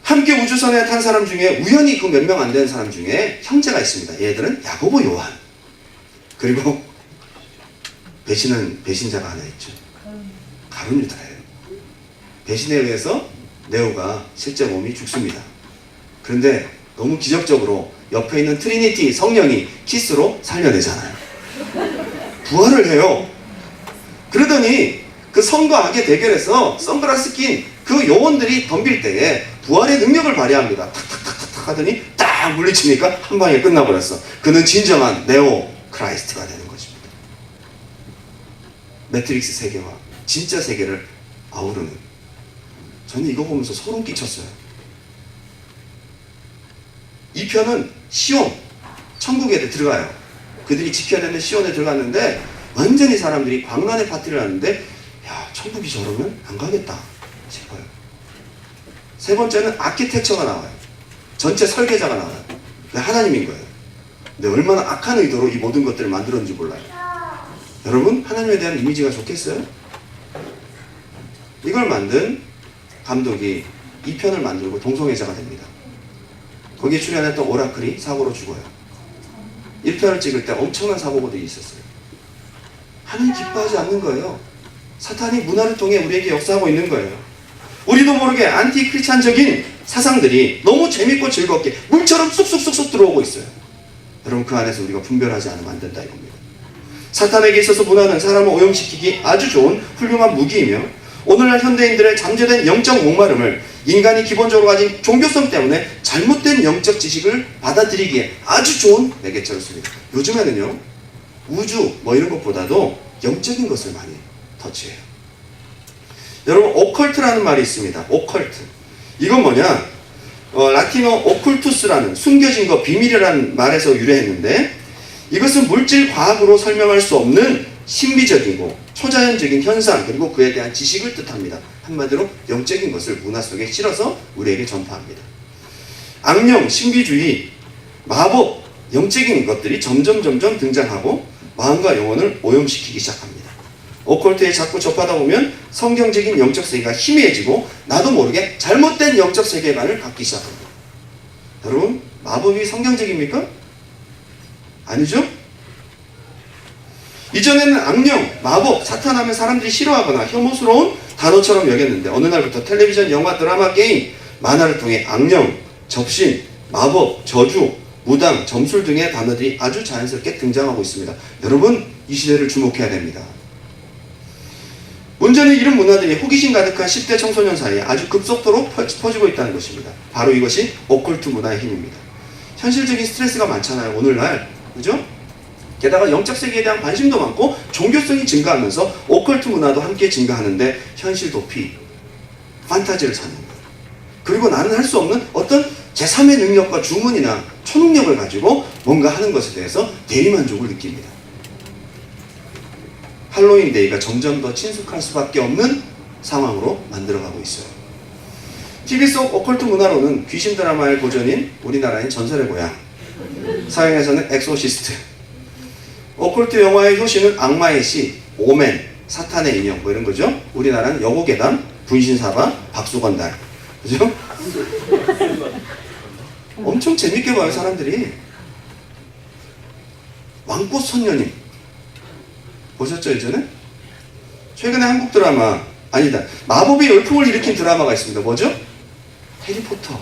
함께 우주선에 탄 사람 중에 우연히 그 몇 명 안 되는 사람 중에 형제가 있습니다. 얘들은 야고보, 요한. 그리고 배신자가 하나 있죠. 가룟 유다예요. 배신에 의해서 네오가 실제 몸이 죽습니다. 그런데 너무 기적적으로 옆에 있는 트리니티 성령이 키스로 살려내잖아요. 부활을 해요. 그러더니 그 성과 악의 대결에서 선글라스 낀 그 요원들이 덤빌 때에 부활의 능력을 발휘합니다. 탁탁탁탁 하더니 딱 막 물리치니까 한 방에 끝나버렸어. 그는 진정한 네오 크라이스트가 되는 것입니다. 매트릭스 세계와 진짜 세계를 아우르는. 저는 이거 보면서 소름 끼쳤어요. 이 편은 시온, 천국에 들어가요. 그들이 지켜야 되는 시온에 들어갔는데 완전히 사람들이 광란의 파티를 하는데, 야, 천국이 저러면 안 가겠다 싶어요. 세 번째는 아키텍처가 나와요. 전체 설계자가 나와요. 하나님인 거예요. 근데 얼마나 악한 의도로 이 모든 것들을 만들었는지 몰라요. 여러분, 하나님에 대한 이미지가 좋겠어요? 이걸 만든 감독이 이 편을 만들고 동성애자가 됩니다. 거기에 출연했던 오라클이 사고로 죽어요. 1편을 찍을 때 엄청난 사고들이 있었어요. 하나님 기뻐하지 않는 거예요. 사탄이 문화를 통해 우리에게 역사하고 있는 거예요. 우리도 모르게 안티 크리스찬적인 사상들이 너무 재밌고 즐겁게 물처럼 쑥쑥쑥쑥 들어오고 있어요. 여러분, 그 안에서 우리가 분별하지 않으면 안 된다 이겁니다. 사탄에게 있어서 문화는 사람을 오염시키기 아주 좋은 훌륭한 무기이며, 오늘날 현대인들의 잠재된 영적 목마름을 인간이 기본적으로 가진 종교성 때문에 잘못된 영적 지식을 받아들이기에 아주 좋은 매개체로 씁니다. 요즘에는요, 우주 뭐 이런 것보다도 영적인 것을 많이 터치해요. 여러분, 오컬트라는 말이 있습니다. 오컬트. 이건 뭐냐? 라틴어 오쿨투스라는 숨겨진 것, 비밀이라는 말에서 유래했는데, 이것은 물질 과학으로 설명할 수 없는 신비적이고 초자연적인 현상, 그리고 그에 대한 지식을 뜻합니다. 한마디로 영적인 것을 문화 속에 실어서 우리에게 전파합니다. 악령, 신비주의, 마법, 영적인 것들이 점점 등장하고 마음과 영혼을 오염시키기 시작합니다. 오컬트에 자꾸 접하다 보면 성경적인 영적 세계가 희미해지고 나도 모르게 잘못된 영적 세계관을 갖기 시작합니다. 여러분, 마법이 성경적입니까? 아니죠? 이전에는 악령, 마법, 사탄 하면 사람들이 싫어하거나 혐오스러운 단어처럼 여겼는데, 어느 날부터 텔레비전, 영화, 드라마, 게임, 만화를 통해 악령, 접신, 마법, 저주, 무당, 점술 등의 단어들이 아주 자연스럽게 등장하고 있습니다. 여러분, 이 시대를 주목해야 됩니다. 문제는 이런 문화들이 호기심 가득한 10대 청소년 사이에 아주 급속도로 퍼지고 있다는 것입니다. 바로 이것이 오컬트 문화의 힘입니다. 현실적인 스트레스가 많잖아요, 오늘날. 그죠? 게다가 영적 세계에 대한 관심도 많고 종교성이 증가하면서 오컬트 문화도 함께 증가하는데, 현실 도피, 판타지를 찾는 거예요. 그리고 나는 할 수 없는 어떤 제3의 능력과 주문이나 초능력을 가지고 뭔가 하는 것에 대해서 대리만족을 느낍니다. 할로윈 데이가 점점 더 친숙할 수밖에 없는 상황으로 만들어가고 있어요. TV 속 오컬트 문화로는 귀신 드라마의 고전인 우리나라인 전설의 고향, 서양에서는 엑소시스트, 오컬트 영화의 효시는 악마의 시, 오멘, 사탄의 인형 뭐 이런 거죠. 우리나라는 여고괴담, 분신사바, 박수건달, 그죠? 엄청 재밌게 봐요, 사람들이. 왕꽃 선녀님 보셨죠, 예전에? 최근에 한국 드라마, 아니다, 마법이 열풍을 일으킨 드라마가 있습니다. 뭐죠? 해리포터.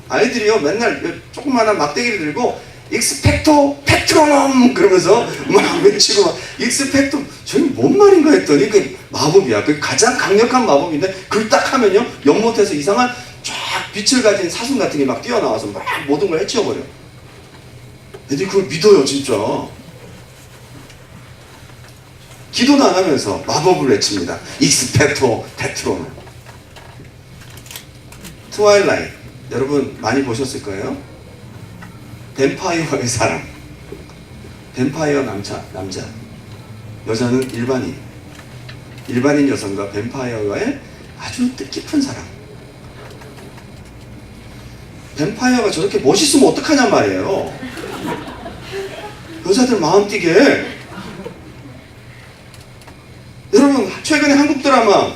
아이들이요, 맨날 조그마한 막대기를 들고 익스펙토 페트로놈 그러면서 막 외치고 막 익스펙토, 저기 뭔 말인가 했더니 그 마법이야. 그 가장 강력한 마법인데 그걸 딱 하면요, 연못에서 이상한 쫙 빛을 가진 사슴 같은 게 막 뛰어나와서 막 모든 걸 해치워버려. 애들이 그걸 믿어요, 진짜. 기도도 안 하면서 마법을 외칩니다. 익스펙토 페트로놈. 트와일라이트, 여러분 많이 보셨을 거예요. 뱀파이어의 사랑. 뱀파이어 남자, 여자는 일반인 여성과 뱀파이어와의 아주 뜻깊은 사랑. 뱀파이어가 저렇게 멋있으면 어떡하냔 말이에요. 여자들 마음 뛰게. 여러분, 최근에 한국 드라마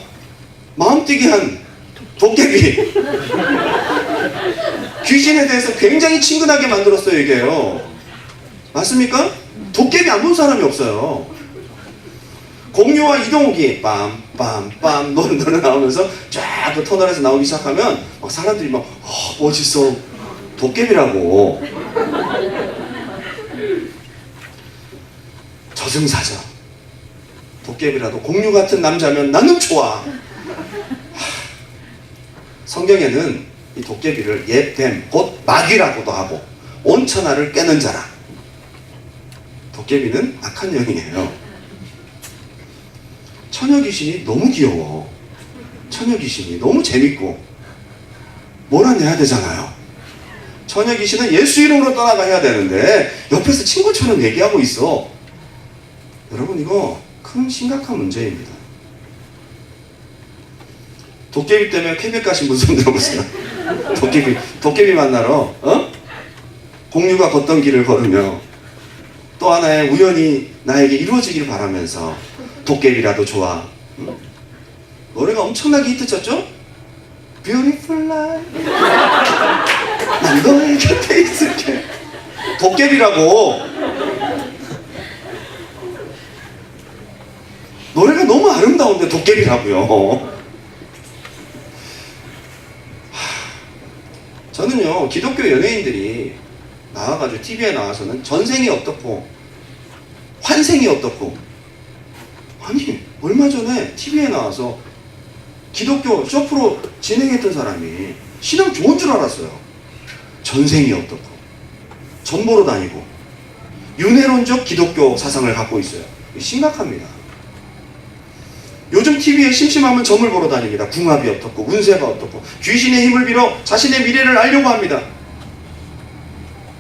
마음 뛰게 한 도깨비, 귀신에 대해서 굉장히 친근하게 만들었어요, 이게요. 맞습니까? 도깨비 안 본 사람이 없어요. 공유와 이동욱이 빰빰빰 노래 나오면서 쫙 그 터널에서 나오기 시작하면 막 사람들이 막 멋있어, 도깨비라고. 저승사자, 도깨비라도 공유 같은 남자면 나는 좋아. 성경에는 이 도깨비를 옛 뱀, 곧 마귀라고도 하고 온 천하를 깨는 자라. 도깨비는 악한 영이에요. 처녀 귀신이 너무 귀여워. 처녀 귀신이 너무 재밌고 몰아내야 되잖아요. 처녀 귀신은 예수 이름으로 떠나가야 되는데 옆에서 친구처럼 얘기하고 있어. 여러분, 이거 큰 심각한 문제입니다. 도깨비 때문에 퀘벡 가신 분 손 들어보세요. 도깨비 만나러 공유가 걷던 길을 걸으며 또 하나의 우연이 나에게 이루어지길 바라면서 도깨비라도 좋아. 노래가 엄청나게 히트쳤죠? Beautiful life. 난 너의 곁에 있을게. 도깨비라고. 노래가 너무 아름다운데 도깨비라고요. 저는요, 기독교 연예인들이 나와가지고 TV에 나와서는 전생이 어떻고 환생이 어떻고, 아니 얼마 전에 TV에 나와서 기독교 쇼프로 진행했던 사람이 신앙 좋은 줄 알았어요. 전생이 어떻고 전보로 다니고 윤회론적 기독교 사상을 갖고 있어요. 심각합니다. 요즘 TV에 심심하면 점을 보러 다닙니다. 궁합이 어떻고 운세가 어떻고 귀신의 힘을 빌어 자신의 미래를 알려고 합니다.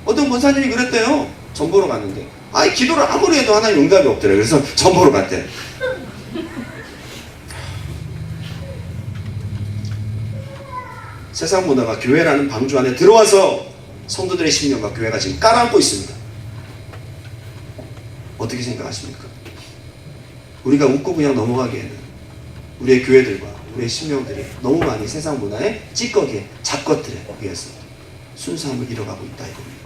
어떤 권사님이 그랬대요. 점 보러 갔는데 기도를 아무리 해도 하나님 응답이 없더래. 그래서 점 보러 갔대. 세상 문화가 교회라는 방주 안에 들어와서 성도들의 신념과 교회가 지금 깔아앉고 있습니다. 어떻게 생각하십니까? 우리가 웃고 그냥 넘어가기에는 우리의 교회들과 우리의 신명들이 너무 많이 세상 문화의 찌꺼기에 잡것들에 의해서 순수함을 잃어가고 있다 이겁니다.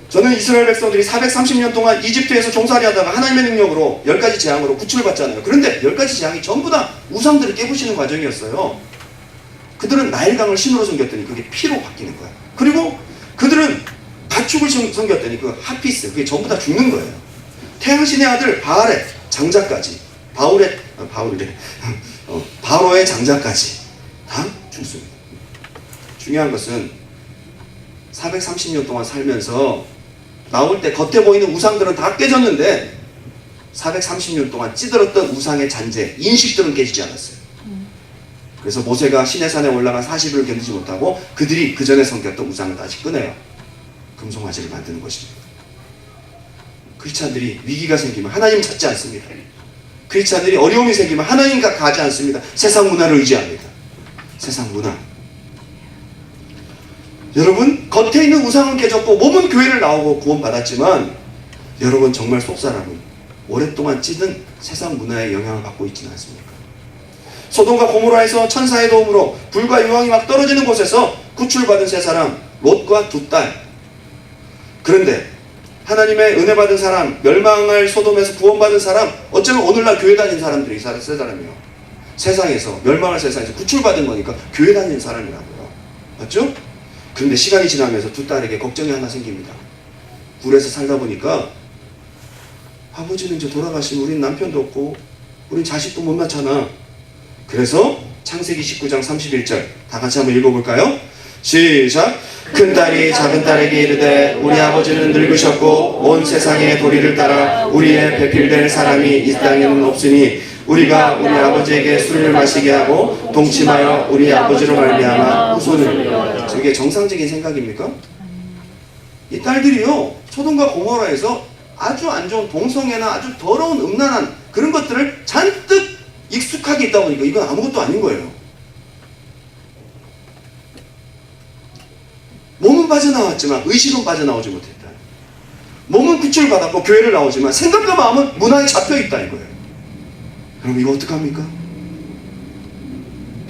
저는 이스라엘 백성들이 430년 동안 이집트에서 종살이 하다가 하나님의 능력으로 10가지 재앙으로 구출을 받잖아요. 그런데 10가지 재앙이 전부 다 우상들을 깨부시는 과정이었어요. 그들은 나일강을 신으로 섬겼더니 그게 피로 바뀌는 거야. 그리고 그들은 가축을 섬겼더니 그 하피스, 그게 전부 다 죽는 거예요. 태양신의 아들 바알의 장자까지, 바로의 장자까지 다 죽습니다. 중요한 것은 430년 동안 살면서 나올 때 겉에 보이는 우상들은 다 깨졌는데 430년 동안 찌들었던 우상의 잔재, 인식들은 깨지지 않았어요. 그래서 모세가 시내산에 올라가 40일을 견디지 못하고 그들이 그 전에 섬겼던 우상을 다시 꺼내요. 금송아지를 만드는 것입니다. 크리스찬들이 위기가 생기면 하나님 찾지 않습니다. 크리스찬들이 어려움이 생기면 하나님과 가지 않습니다. 세상 문화를 의지합니다. 세상 문화. 여러분, 겉에 있는 우상은 깨졌고 몸은 교회를 나오고 구원받았지만 여러분 정말 속사람은 오랫동안 찌든 세상 문화의 영향을 받고 있지는 않습니까? 소돔과 고모라에서 천사의 도움으로 불과 유황이 막 떨어지는 곳에서 구출받은 세 사람 롯과 두 딸. 그런데 하나님의 은혜 받은 사람, 멸망할 소돔에서 구원받은 사람, 어쩌면 오늘날 교회 다니는 사람들이 세 사람이에요. 세상에서 멸망할 세상에서 구출받은 거니까 교회 다니는 사람이라고요. 맞죠? 그런데 시간이 지나면서 두 딸에게 걱정이 하나 생깁니다. 굴에서 살다 보니까 아버지는 이제 돌아가시면 우린 남편도 없고 우린 자식도 못 낳잖아. 그래서 창세기 19장 31절 다 같이 한번 읽어볼까요? 시작! 큰딸이 작은딸에게 이르되 우리 아버지는 늙으셨고 온 세상의 도리를 따라 우리의 배필될 사람이 이 땅에는 없으니 우리가 우리 아버지에게 술을 마시게 하고 동침하여 우리 아버지로 말미암아 후손을. 저게 정상적인 생각입니까? 이 딸들이요 소돔과 고모라에서 아주 안 좋은 동성애나 아주 더러운 음란한 그런 것들을 잔뜩 익숙하게 있다 보니까 이건 아무것도 아닌 거예요. 몸은 빠져나왔지만 의식은 빠져나오지 못했다. 몸은 구출받았고 교회를 나오지만 생각과 마음은 문화에 잡혀있다 이거예요. 그럼 이거 어떡합니까?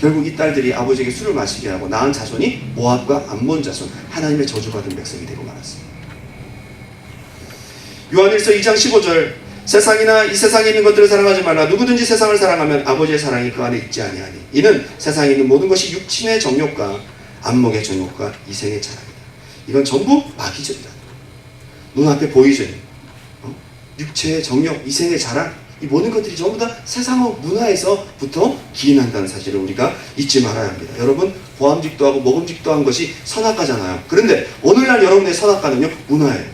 결국 이 딸들이 아버지에게 술을 마시게 하고 낳은 자손이 모압과 암몬 자손, 하나님의 저주받은 백성이 되고 말았습니다. 요한일서 2장 15절 세상이나 이 세상에 있는 것들을 사랑하지 말라. 누구든지 세상을 사랑하면 아버지의 사랑이 그 안에 있지 아니하니 이는 세상에 있는 모든 것이 육신의 정욕과 안목의 정욕과 이생의 자랑이다. 이건 전부 마귀적이다. 눈앞에 보이죠. 육체의 정욕, 이생의 자랑, 이 모든 것들이 전부 다 세상의 문화에서부터 기인한다는 사실을 우리가 잊지 말아야 합니다. 여러분, 보암직도 하고 먹음직도 한 것이 선악과잖아요. 그런데 오늘날 여러분의 선악과는요, 문화예요.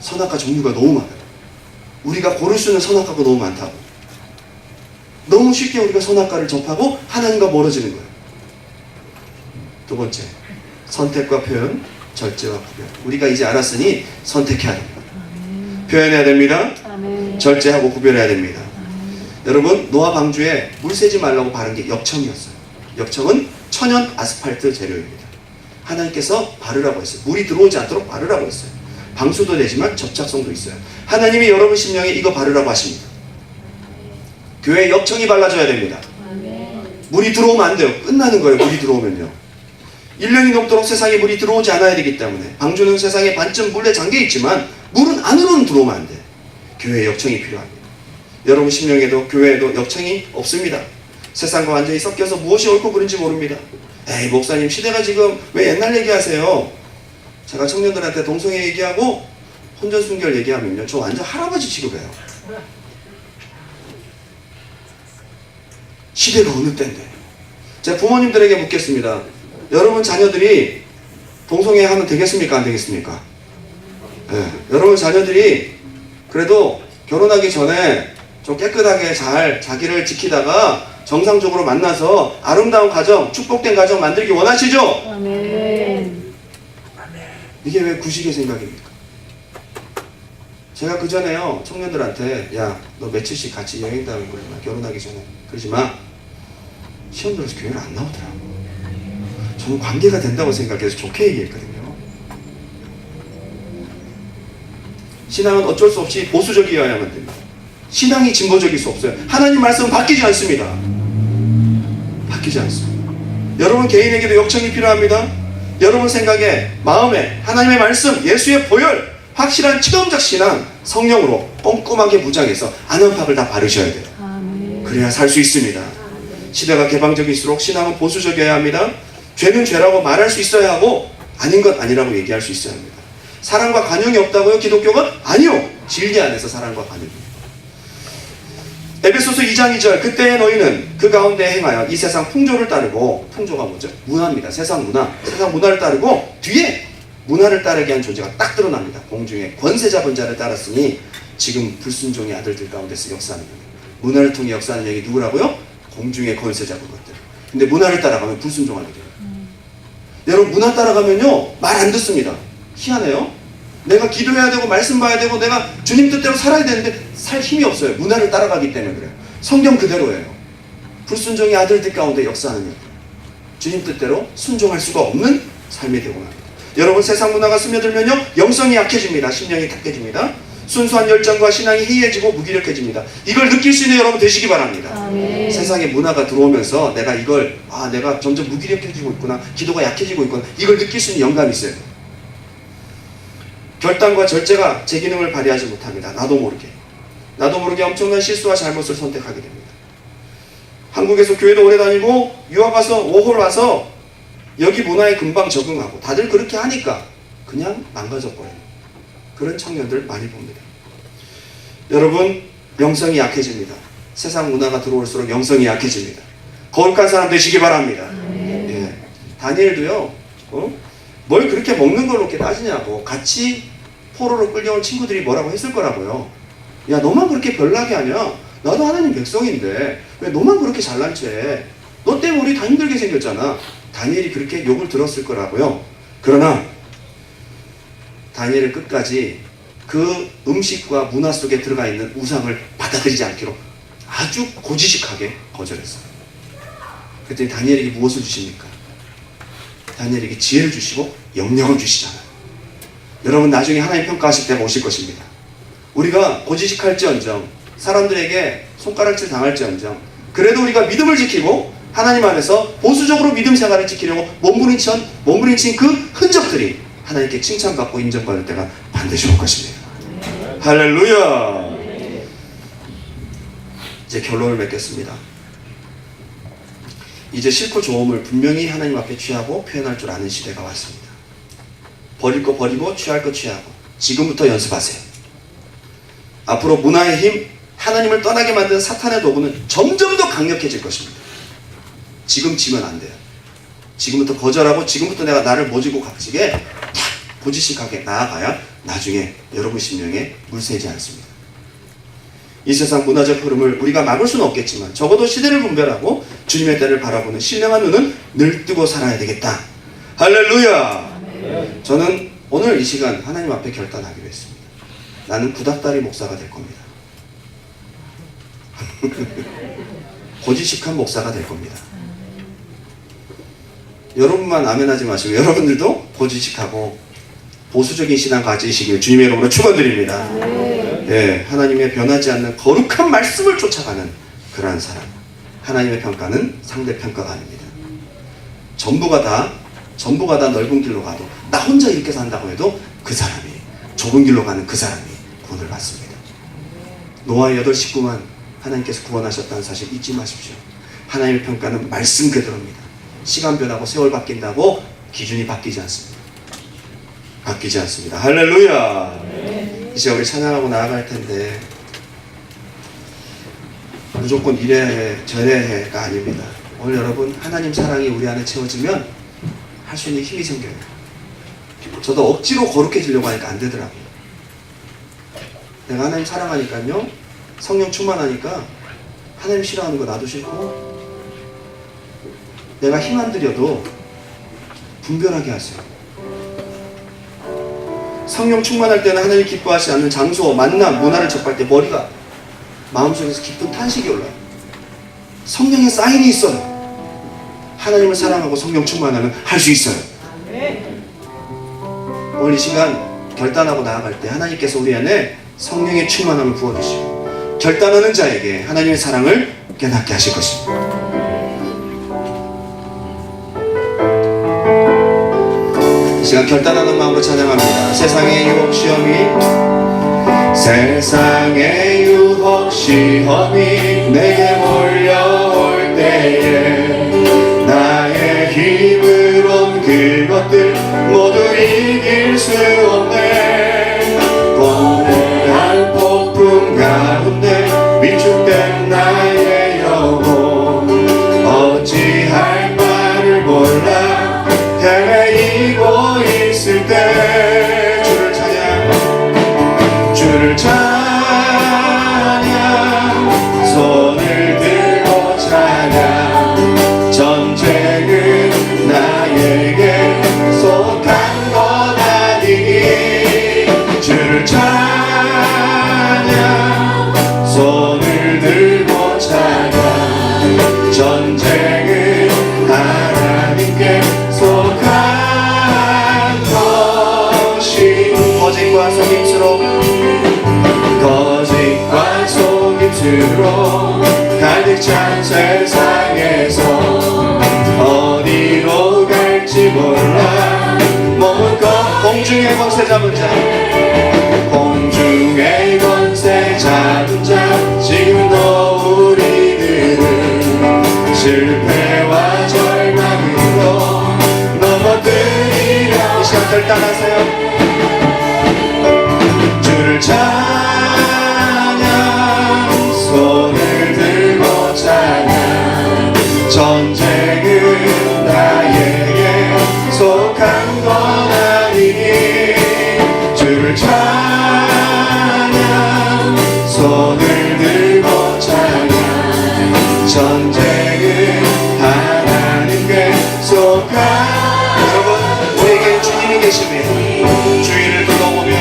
선악과 종류가 너무 많아요. 우리가 고를 수 있는 선악과가 너무 많다고. 너무 쉽게 우리가 선악과를 접하고 하나님과 멀어지는 거예요. 두 번째, 선택과 표현, 절제와 구별. 우리가 이제 알았으니 선택해야 됩니다. 표현해야 됩니다. 절제하고 구별해야 됩니다. 여러분, 노아 방주에 물 새지 말라고 바른 게 역청이었어요. 역청은 천연 아스팔트 재료입니다. 하나님께서 바르라고 했어요. 물이 들어오지 않도록 바르라고 했어요. 방수도 되지만 접착성도 있어요. 하나님이 여러분 심령에 이거 바르라고 하십니다. 교회에 역청이 발라져야 됩니다. 물이 들어오면 안 돼요. 끝나는 거예요. 물이 들어오면요. 1년이 넘도록 세상에 물이 들어오지 않아야 되기 때문에 방주는 세상에 반쯤 물에 잠겨 있지만 물은 안으로는 들어오면 안 돼. 교회에 역청이 필요합니다. 여러분 심령에도 교회에도 역청이 없습니다. 세상과 완전히 섞여서 무엇이 옳고 그른지 모릅니다. 에이, 목사님 시대가 지금 왜 옛날 얘기하세요? 제가 청년들한테 동성애 얘기하고 혼전순결 얘기하면요, 저 완전 할아버지 취급해요. 시대가 어느 때인데. 제가 부모님들에게 묻겠습니다. 여러분 자녀들이 동성애 하면 되겠습니까? 안 되겠습니까? 네. 여러분 자녀들이 그래도 결혼하기 전에 좀 깨끗하게 잘 자기를 지키다가 정상적으로 만나서 아름다운 가정, 축복된 가정 만들기 원하시죠? 아멘. 이게 왜 구식의 생각입니까? 제가 그 전에요, 청년들한테 야, 너 며칠씩 같이 여행 다니는 거지 마. 결혼하기 전에. 그러지 마. 시험 들어서 교회를 안 나오더라고. 저는 관계가 된다고 생각해서 좋게 얘기했거든요. 신앙은 어쩔 수 없이 보수적이어야만 됩니다. 신앙이 진보적일 수 없어요. 하나님 말씀은 바뀌지 않습니다. 바뀌지 않습니다. 여러분 개인에게도 역청이 필요합니다. 여러분 생각에, 마음에 하나님의 말씀, 예수의 보혈, 확실한 체험적 신앙, 성령으로 꼼꼼하게 무장해서 안원팍을 다 바르셔야 돼요. 그래야 살 수 있습니다. 시대가 개방적일수록 신앙은 보수적이어야 합니다. 죄는 죄라고 말할 수 있어야 하고 아닌 것 아니라고 얘기할 수 있어야 합니다. 사랑과 관용이 없다고요? 기독교가? 아니요. 진리 안에서 사랑과 관용입니다. 에베소서 2장 2절 그때의 너희는 그 가운데 행하여 이 세상 풍조를 따르고, 풍조가 뭐죠? 문화입니다. 세상 문화를 따르고 뒤에 문화를 따르게 한 존재가 딱 드러납니다. 공중에 권세 잡은 자를 따랐으니 지금 불순종의 아들들 가운데서 역사하는 겁니다. 문화를 통해 역사하는 영이 누구라고요? 공중에 권세 잡은 것들. 근데 문화를 따라가면 불순종하게 돼요. 여러분 문화 따라가면요 말 안 듣습니다. 희한해요. 내가 기도해야 되고 말씀 봐야 되고 내가 주님 뜻대로 살아야 되는데 살 힘이 없어요. 문화를 따라가기 때문에 그래요. 성경 그대로예요. 불순종의 아들들 가운데 역사하는 영. 주님 뜻대로 순종할 수가 없는 삶이 되고 납니다. 여러분 세상 문화가 스며들면요 영성이 약해집니다. 심령이 탁해집니다. 순수한 열정과 신앙이 해이해지고 무기력해집니다. 이걸 느낄 수 있는 여러분 되시기 바랍니다. 아멘. 세상에 문화가 들어오면서 내가 이걸 내가 점점 무기력해지고 있구나, 기도가 약해지고 있구나, 이걸 느낄 수 있는 영감이 있어요. 결단과 절제가 제 기능을 발휘하지 못합니다. 나도 모르게 엄청난 실수와 잘못을 선택하게 됩니다. 한국에서 교회도 오래 다니고 유학 와서 워홀 와서 여기 문화에 금방 적응하고 다들 그렇게 하니까 그냥 망가져버려요. 그런 청년들 많이 봅니다. 여러분 영성이 약해집니다. 세상 문화가 들어올수록 영성이 약해집니다. 거룩한 사람 되시기 바랍니다. 예. 다니엘도요 뭘 그렇게 먹는 걸로 이렇게 따지냐고, 같이 포로로 끌려온 친구들이 뭐라고 했을 거라고요. 야 너만 그렇게 별나게 하냐, 나도 하나님 백성인데 왜 너만 그렇게 잘난 체해, 너 때문에 우리 다 힘들게 생겼잖아. 다니엘이 그렇게 욕을 들었을 거라고요. 그러나 다니엘은 끝까지 그 음식과 문화 속에 들어가 있는 우상을 받아들이지 않기로 아주 고지식하게 거절했어요. 그랬더니 다니엘에게 무엇을 주십니까? 다니엘에게 지혜를 주시고 영령을 주시잖아요. 여러분 나중에 하나님 평가하실 때가 오실 것입니다. 우리가 고지식할지언정, 사람들에게 손가락질 당할지언정, 그래도 우리가 믿음을 지키고 하나님 안에서 보수적으로 믿음 생활을 지키려고 몸부림친 그 흔적들이 하나님께 칭찬받고 인정받을 때가 반드시 올 것입니다. 할렐루야. 이제 결론을 맺겠습니다. 이제 싫고 좋음을 분명히 하나님 앞에 취하고 표현할 줄 아는 시대가 왔습니다. 버릴 거 버리고 취할 거 취하고 지금부터 연습하세요. 앞으로 문화의 힘, 하나님을 떠나게 만든 사탄의 도구는 점점 더 강력해질 것입니다. 지금 지면 안 돼요. 지금부터 거절하고 지금부터 내가 나를 모지고 값지게 탁 고지식하게 나아가야 나중에 여러분 심령에 물새지 않습니다. 이 세상 문화적 흐름을 우리가 막을 수는 없겠지만 적어도 시대를 분별하고 주님의 때를 바라보는 신령한 눈은 늘 뜨고 살아야 되겠다. 할렐루야. 저는 오늘 이 시간 하나님 앞에 결단하기로 했습니다. 나는 구닥다리 목사가 될 겁니다. 고지식한 목사가 될 겁니다. 여러분만 아멘하지 마시고 여러분들도 고지식하고 보수적인 신앙 가지시길 주님의 이름으로 축원드립니다. 예, 하나님의 변하지 않는 거룩한 말씀을 쫓아가는 그러한 사람. 하나님의 평가는 상대 평가가 아닙니다. 전부가 다 넓은 길로 가도 나 혼자 이렇게 산다고 해도 그 사람이 좁은 길로 가는 그 사람이 구원을 받습니다. 노아의 8 식구만 하나님께서 구원하셨다는 사실 잊지 마십시오. 하나님의 평가는 말씀 그대로입니다. 시간 변하고 세월 바뀐다고 기준이 바뀌지 않습니다. 바뀌지 않습니다. 할렐루야. 이제 우리 찬양하고 나아갈 텐데 무조건 이래야 해 저래야 해가 아닙니다. 오늘 여러분 하나님 사랑이 우리 안에 채워지면 할 수 있는 힘이 생겨요. 저도 억지로 거룩해지려고 하니까 안 되더라고요. 내가 하나님 사랑하니까요, 성령 충만하니까 하나님 싫어하는 거 나도 싫고 내가 힘 안 들여도 분별하게 하세요. 성령 충만할 때는 하나님 기뻐하지 않는 장소, 만남, 문화를 접할 때 머리가 마음속에서 깊은 탄식이 올라요. 성령의 사인이 있어요. 하나님을 사랑하고 성령 충만하면 할 수 있어요. 오늘 이 시간 결단하고 나아갈 때 하나님께서 우리 안에 성령의 충만함을 부어주시고 결단하는 자에게 하나님의 사랑을 깨닫게 하실 것입니다. 이 시간 결단하는 마음으로 찬양합니다. 세상의 유혹 시험이 내게 몰려올 때에 나의 힘으론 그것들 모두 이길 수 없네. 고뇌한 폭풍 가운데 위축된 나의 영혼 어찌할 바를 몰라 헤매이고 있을 때 주를 찬양 손을 들고 찬양 전쟁은 나에게 속한 것 아니니 주를 찬양 손을 들고 찬양 전쟁은 하나님께 속한 것이 거짓과 속임수로 가득 찬 세상에서 어디로 갈지 몰라 머문 것 공중의 권세 잡은 자 공중의 권세 잡은 자 지금도 우리들은 실패와 절망으로 넘어뜨리려 이 시간 결단하세요. 주를 손을 들고 찬양 전쟁은 나에게 속한 건 아니니 주를 찬양 손을 들고 찬양 전쟁은 하나님께 속한 여러분 우리에게 주님이 계십니다. 주위를 둘러보면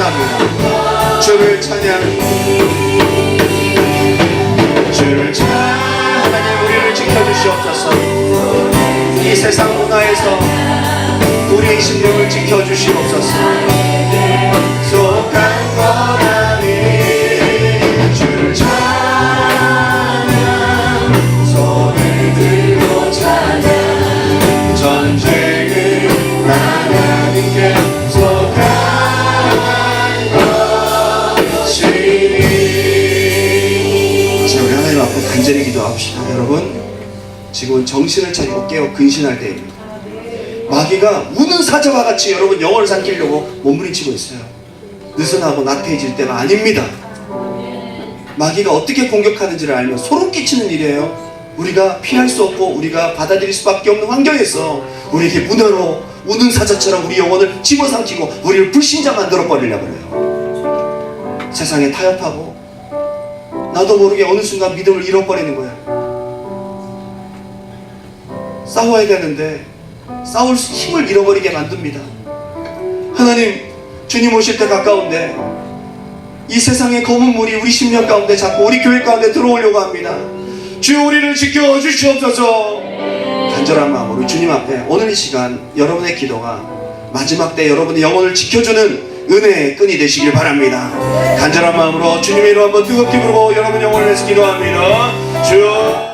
찬양합니다. 주를 하나님 우리를 지켜주시옵소서. 이 세상 문화에서 우리의 심령을 지켜주시옵소서. 속한 것 아닌 주를 찬양, 손을 들고 찬양, 전쟁을 하나님께 속한 것이니. 자, 우리 하나님 앞에 간절히 기도합시다. 여러분, 지금은 정신을 차리고 깨어 근신할 때입니다. 마귀가 우는 사자와 같이 여러분 영혼을 삼키려고 몸부림치고 있어요. 느슨하고 나태해질 때가 아닙니다. 마귀가 어떻게 공격하는지를 알면 소름 끼치는 일이에요. 우리가 피할 수 없고 우리가 받아들일 수밖에 없는 환경에서 우리에게 문화로 우는 사자처럼 우리 영혼을 집어삼키고 우리를 불신자 만들어 버리려고 그래요. 세상에 타협하고 나도 모르게 어느 순간 믿음을 잃어버리는 거예요. 싸워야 되는데 싸울 힘을 잃어버리게 만듭니다. 하나님, 주님 오실 때 가까운데 이 세상의 검은 물이 우리 심령 가운데 자꾸 우리 교회 가운데 들어오려고 합니다. 주 우리를 지켜주시옵소서. 간절한 마음으로 주님 앞에 오늘 이 시간 여러분의 기도가 마지막 때 여러분의 영혼을 지켜주는 은혜의 끈이 되시길 바랍니다. 간절한 마음으로 주님의 이름 한번 뜨겁게 부르고 여러분 영혼을 위해서 기도합니다. 주